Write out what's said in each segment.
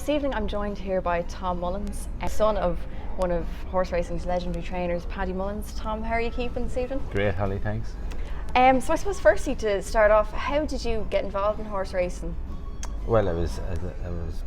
This evening I'm joined here by Tom Mullins, son of one of horse racing's legendary trainers, Paddy Mullins. Tom, how are you keeping this evening? Great, Holly, thanks. So I suppose firstly to start off, how did you get involved in horse racing? Well, I was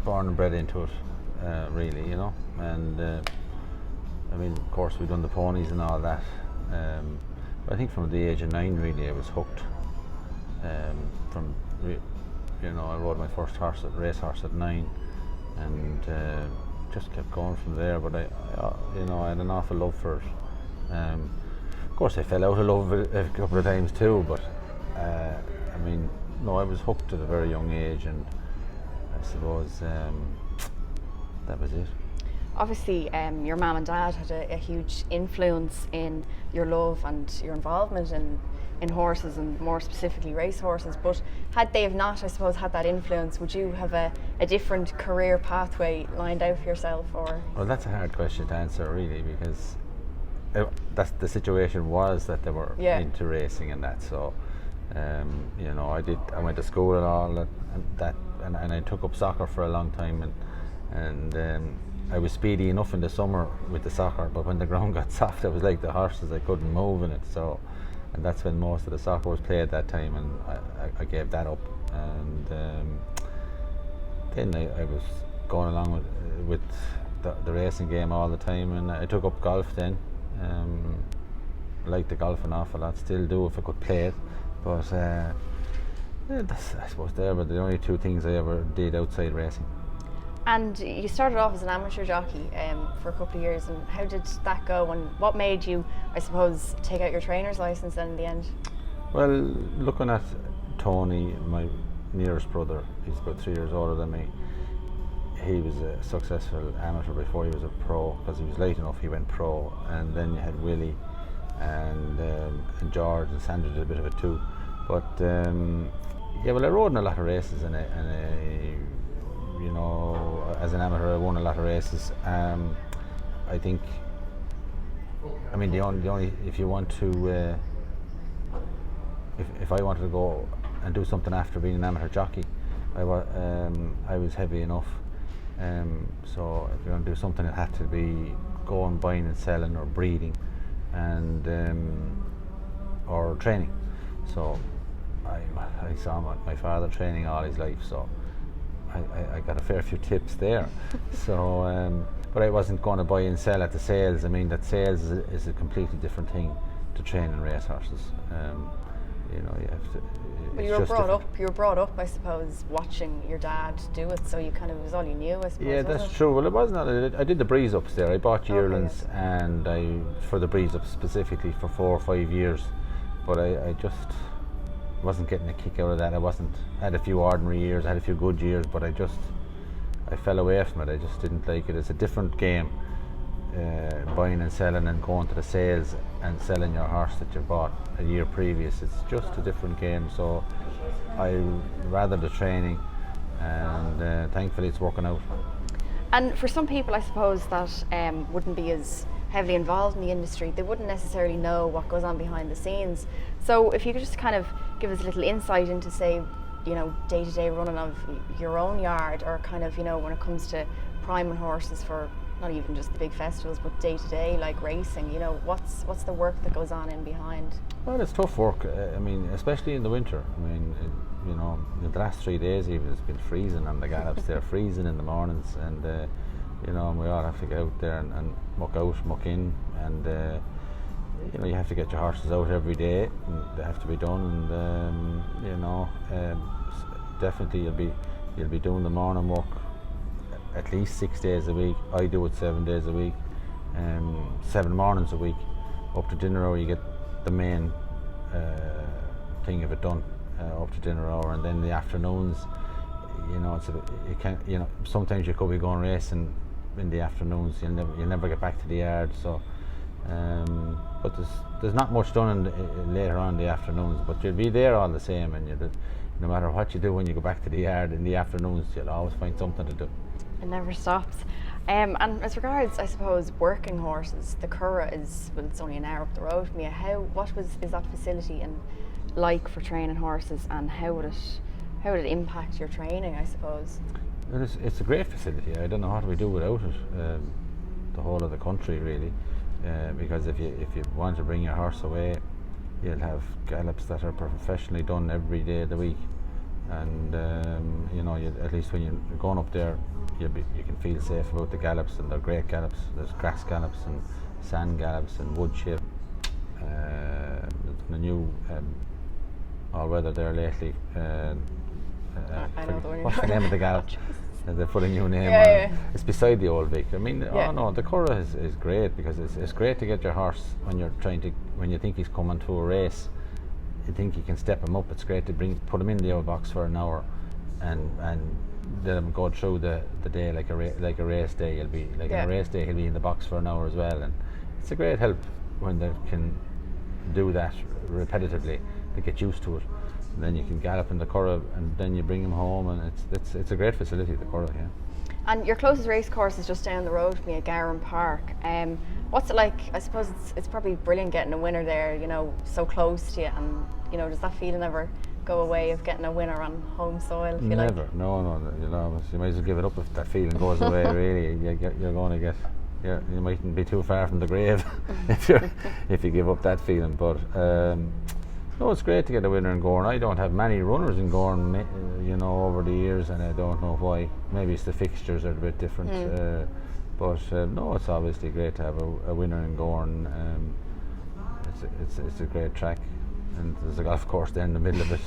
born and bred into it, really, you know, and I mean, of course, we've done the ponies and all that. But I think from the age of 9, really, I was hooked. You know, I rode my first racehorse at 9, and just kept going from there. But you know, I had an awful love for it. Of course, I fell out of love with it a couple of times too. But I mean, no, I was hooked at a very young age, and I suppose that was it. Obviously, your mum and dad had a huge influence in your love and your involvement in horses, and more specifically race horses. But had they have not, I suppose, had that influence, would you have a different career pathway lined out for yourself? Or well, that's a hard question to answer, really, because that's the situation was that they were into racing and that. So you know, I went to school and all that, and I took up soccer for a long time, and I was speedy enough in the summer with the soccer, but when the ground got soft, I was like the horses, I couldn't move in it. So, and that's when most of the soccer was played that time, and I gave that up. And then I was going along with the racing game all the time, and I took up golf then. I liked the golf an awful lot, still do if I could play it. But that's, I suppose, they were the only two things I ever did outside racing. And you started off as an amateur jockey for a couple of years, and how did that go, and what made you, I suppose, take out your trainer's licence then in the end? Well, looking at Tony, my nearest brother, he's about 3 years older than me. He was a successful amateur before he was a pro, because he was late enough he went pro. And then you had Willie and George, and Sandra did a bit of it too. But yeah, well, I rode in a lot of races, and you know, as an amateur, I won a lot of races. I think, I mean, the only if you want to, if I wanted to go and do something after being an amateur jockey, I was heavy enough. So if you want to do something, it had to be going, buying and selling, or breeding, and or training. So I saw my father training all his life, so I got a fair few tips there. So, but I wasn't going to buy and sell at the sales. I mean, that sales is a completely different thing to training racehorses. You know, you have to. Well, you were brought up, I suppose, watching your dad do it. So you kind of, it was all you knew, I suppose. Yeah, that's true. Well, it wasn't. I did the breeze ups there. I bought yearlings, and for the breeze ups specifically for 4 or 5 years, but I just wasn't getting a kick out of that. I had a few ordinary years, I had a few good years, but I fell away from it. I just didn't like it. It's a different game, buying and selling and going to the sales and selling your horse that you bought a year previous. It's just a different game. So I rather the training, and thankfully it's working out. And for some people, I suppose, that wouldn't be as heavily involved in the industry, they wouldn't necessarily know what goes on behind the scenes. So if you could just kind of give us a little insight into, say, you know, day-to-day running of your own yard, or kind of, you know, when it comes to priming horses for not even just the big festivals, but day-to-day, like racing, you know, what's the work that goes on in behind? Well, it's tough work. I mean, especially in the winter. I mean, you know, the last 3 days even, it's been freezing on the gallops there, freezing in the mornings, and you know, we all have to get out there and muck out, muck in, and you know, you have to get your horses out every day, and they have to be done, and you know, definitely you'll be doing the morning work at least 6 days a week. I do it 7 days a week, 7 mornings a week. Up to dinner hour, you get the main thing of it done, up to dinner hour, and then the afternoons, you know, it's a bit, you can't, you know, sometimes you could be going racing in the afternoons. You'll never get back to the yard. So, but there's not much done later on in the afternoons. But you'll be there all the same, and no matter what you do when you go back to the yard in the afternoons, you'll always find something to do. It never stops. And as regards, I suppose, working horses, the Curragh is, well, it's only an hour up the road from you. Is that facility and like for training horses, and how would it impact your training, I suppose? It's a great facility. I don't know what we do without it. The whole of the country really, because if you want to bring your horse away, you'll have gallops that are professionally done every day of the week, and at least when you're going up there, you can feel safe about the gallops, and they're great gallops. There's grass gallops and sand gallops and wood chip. The new all weather there lately. I know the one. What's the name of the gallop? They put a new name on it. It's beside the Old Vic. I mean, the Curragh is great, because it's great to get your horse when you think he's coming to a race. You think you can step him up. It's great to put him in the old box for an hour, and let him go through the day like a race day. He'll be a race day. He'll be in the box for an hour as well, and it's a great help when they can do that repetitively to get used to it. And then you can gallop in the Curragh, and then you bring him home, and it's a great facility, the Curragh, yeah. And your closest race course is just down the road from me at Gowran Park. What's it like? I suppose it's probably brilliant getting a winner there, so close to you, and does that feeling ever go away of getting a winner on home soil? If you Never, like? No. You might as well give it up if that feeling goes away. Really, you're going to get. Yeah, you mightn't be too far from the grave if you give up that feeling. But no, it's great to get a winner in Gowran. I don't have many runners in Gowran, over the years, and I don't know why. Maybe it's the fixtures are a bit different. But no, it's obviously great to have a winner in Gowran. It's a great track, and there's a golf course there in the middle of it.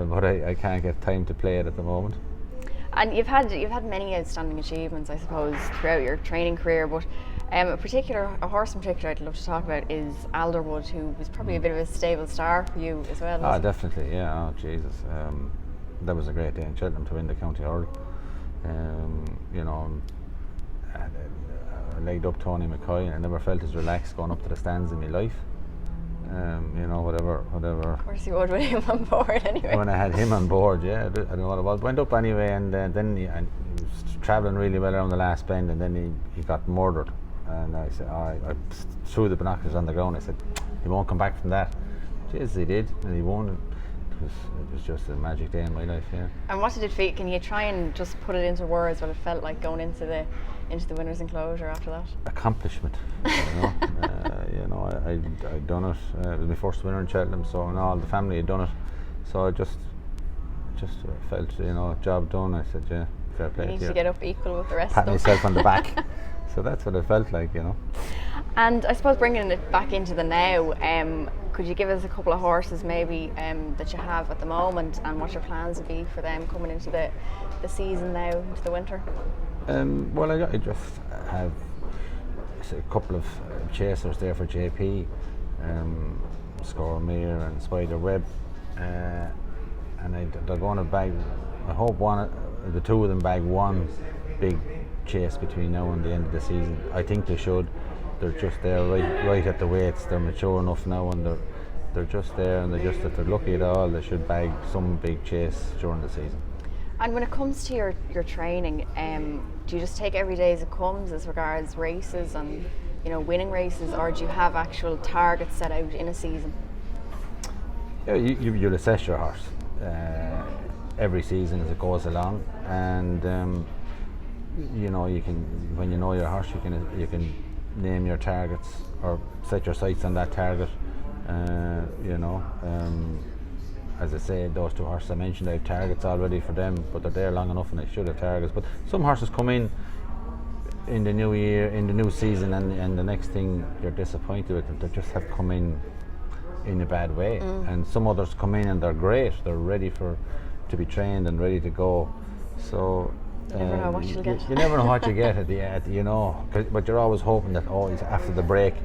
But I can't get time to play it at the moment. And you've had many outstanding achievements, I suppose, throughout your training career, but a horse in particular I'd love to talk about is Alderwood, who was probably a bit of a stable star for you as well. Definitely, yeah. Oh, Jesus. That was a great day in Cheltenham to win the county hurl. I legged up Tony McCoy, and I never felt as relaxed going up to the stands in my life. Whatever. Of course you would with him on board anyway. When I had him on board, yeah, I don't know what it was. Went up anyway, and then he was travelling really well around the last bend, and then he got murdered. And I said, I threw the binoculars on the ground. I said, he won't come back from that. Jesus, he did, and he won. It was just a magic day in my life, yeah. And what did it feel? Can you try and just put it into words what it felt like going into the winner's enclosure after that? Accomplishment, I'd done it. It was my first winner in Cheltenham, so all the family had done it. So I just felt, job done. I said, yeah, fair play. You need to get up equal with the rest Pat of them. myself on the back. So that's what it felt like, And I suppose bringing it back into the now, could you give us a couple of horses maybe that you have at the moment, and what your plans would be for them coming into the season now, into the winter? Well, I just have a couple of chasers there for JP, Scoremere and Spider Web, and they're going to bag. I hope the two of them bag one big chase between now and the end of the season. I think they should. They're just there right at the weights. They're mature enough now, and they're just there, and if they're lucky at all, they should bag some big chase during the season. And when it comes to your training, do you just take every day as it comes as regards races and winning races, or do you have actual targets set out in a season? Yeah, you'll assess your horse every season as it goes along, and you can, when you know your horse, you can name your targets or set your sights on that target. As I say, those two horses I mentioned, I have targets already for them, but they're there long enough and I should have targets. But some horses come in the new year, in the new season, and the next thing you're disappointed with them. They just have come in a bad way. And some others come in and they're great, they're ready to be trained and ready to go. So you never know what you'll get. You never know what you get at the end, but you're always hoping that after the break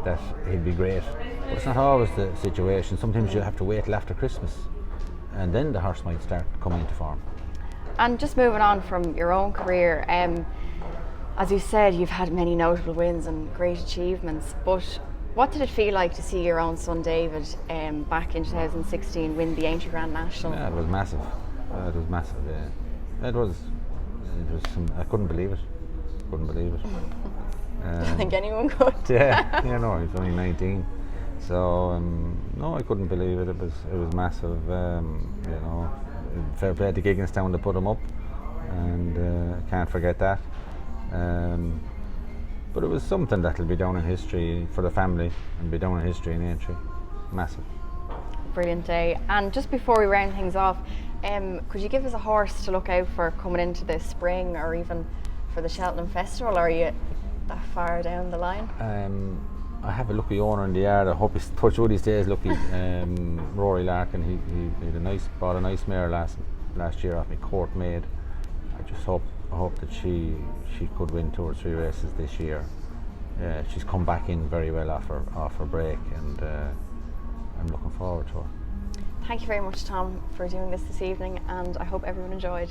that he'll be great. But it's not always the situation. Sometimes you have to wait till after Christmas, and then the horse might start coming into form. And just moving on from your own career, as you said, you've had many notable wins and great achievements, but what did it feel like to see your own son David back in 2016 win the Aintree Grand National? Yeah, it was massive. Yeah. It was. I couldn't believe it. I don't think anyone could. Yeah, he's only 19. So no, I couldn't believe it. It was massive. Fair play to Gigginstown to put him up. and can't forget that. But it was something that'll be down in history for the family and be down in history in Aintree. Massive. Brilliant day. And just before we round things off, could you give us a horse to look out for coming into the spring or even for the Cheltenham Festival, or are you that far down the line? I have a lucky owner in the yard. I hope he's touch wood, he stays lucky. Rory Larkin, he had bought a nice mare last year off me, Court Maid. I hope that she could win 2 or 3 races this year. She's come back in very well off her break, and I'm looking forward to her. Thank you very much, Tom, for doing this evening, and I hope everyone enjoyed.